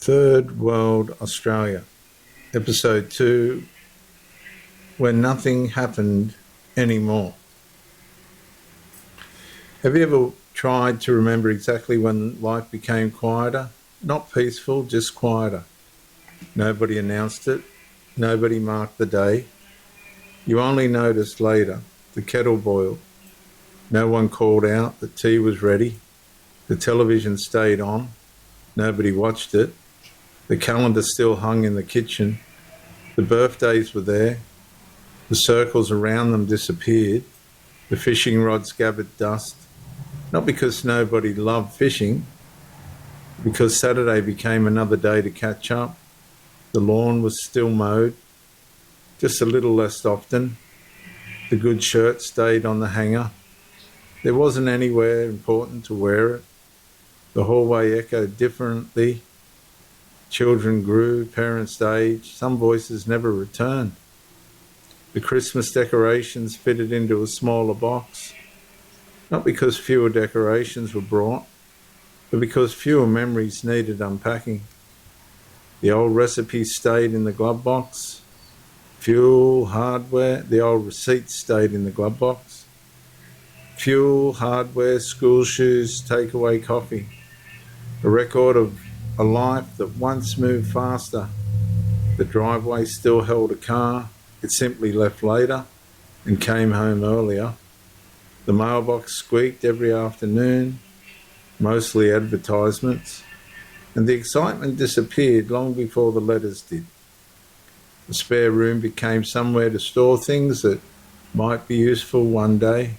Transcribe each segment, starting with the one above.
Third World Australia, Episode 2, When Nothing Happened Anymore. Have you ever tried to remember exactly when life became quieter? Not peaceful, just quieter. Nobody announced it. Nobody marked the day. You only noticed later. The kettle boiled. No one called out that tea was ready. The television stayed on. Nobody watched it. The calendar still hung in the kitchen. The birthdays were there. The circles around them disappeared. The fishing rods gathered dust. Not because nobody loved fishing, because Saturday became another day to catch up. The lawn was still mowed, just a little less often. The good shirt stayed on the hanger. There wasn't anywhere important to wear it. The hallway echoed differently. Children grew, parents aged, some voices never returned. The Christmas decorations fitted into a smaller box, not because fewer decorations were brought, but because fewer memories needed unpacking. The old recipes stayed in the glove box. Fuel, hardware, the old receipts stayed in the glove box. Fuel, hardware, school shoes, takeaway coffee. A record of a life that once moved faster. The driveway still held a car. It simply left later and came home earlier. The mailbox squeaked every afternoon, mostly advertisements, and the excitement disappeared long before the letters did. The spare room became somewhere to store things that might be useful one day.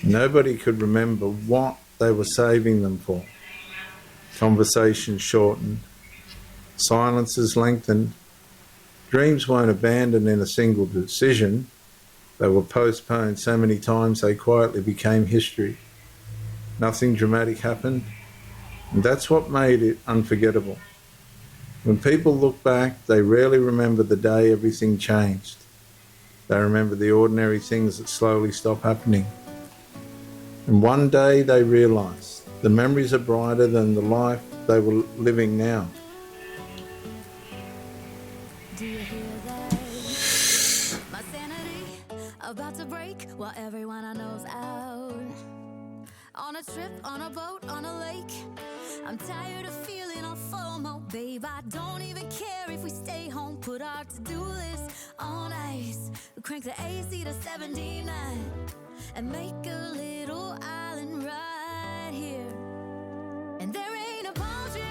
Nobody could remember what they were saving them for. Conversations shortened. Silences lengthened. Dreams weren't abandoned in a single decision. They were postponed so many times they quietly became history. Nothing dramatic happened, and that's what made it unforgettable. When people look back, they rarely remember the day everything changed. They remember the ordinary things that slowly stop happening. And one day they realised the memories are brighter than the life they were living now. Do you hear that? My sanity about to break while everyone I know's out. On a trip, on a boat, on a lake. I'm tired of feeling all FOMO, babe. I don't even care if we stay home. Put our to-do list on ice. We crank the AC to 79 and make a little island right here. And there ain't a palm tree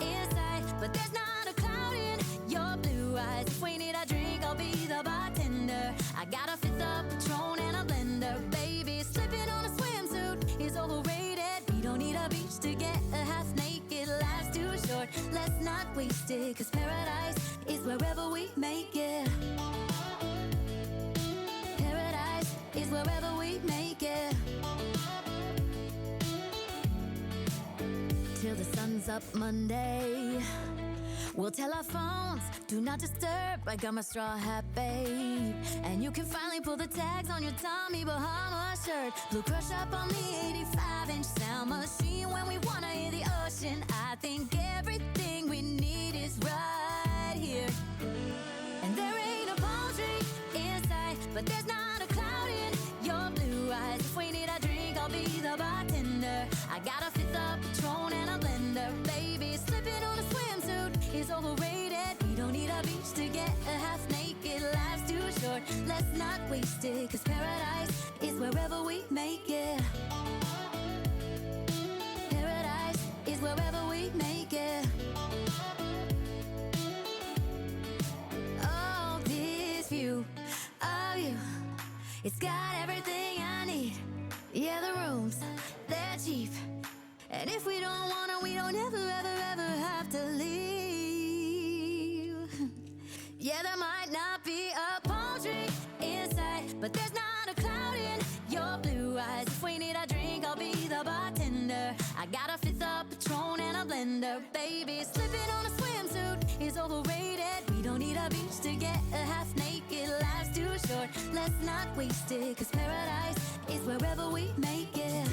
in sight, but there's not a cloud in your blue eyes. If we need a drink, I'll be the bartender. I got a fifth of Patron and a blender, baby. Slipping on a swimsuit is overrated. We don't need a beach to get a half naked. Life's too short, let's not waste it. Cause paradise is wherever we make it. Paradise is wherever we make it. Till the sun's up Monday, we'll tell our phones, do not disturb. I got my straw hat, babe. And you can finally pull the tags on your Tommy Bahama shirt. Blue crush up on the 85-inch sound machine. When we wanna hear the ocean, I think everything we need is right here. And there ain't a palm tree in sight, but there's not a cloud in your blue eyes. If we need a drink, I'll be the bartender. I got a fifth of Patron and a blender, baby. Slipping on a swimsuit is overrated. We don't need a beach to get a half naked. Life's too short, let's not waste it. Cause paradise is wherever we make it. Paradise is wherever we make it. Oh, this view of you, it's got everything I need. Yeah, the rooms, they're cheap. And if we don't wanna, we don't ever, ever, ever have to leave. Yeah, there might not be a palm tree in sight, but there's not a cloud in your blue eyes. If we need a drink, I'll be the bartender. I got a fifth of Patron and a blender, baby. Slipping on a swimsuit is overrated. We don't need a beach to get a half naked. Life's too short, let's not waste it. Cause paradise is wherever we make it.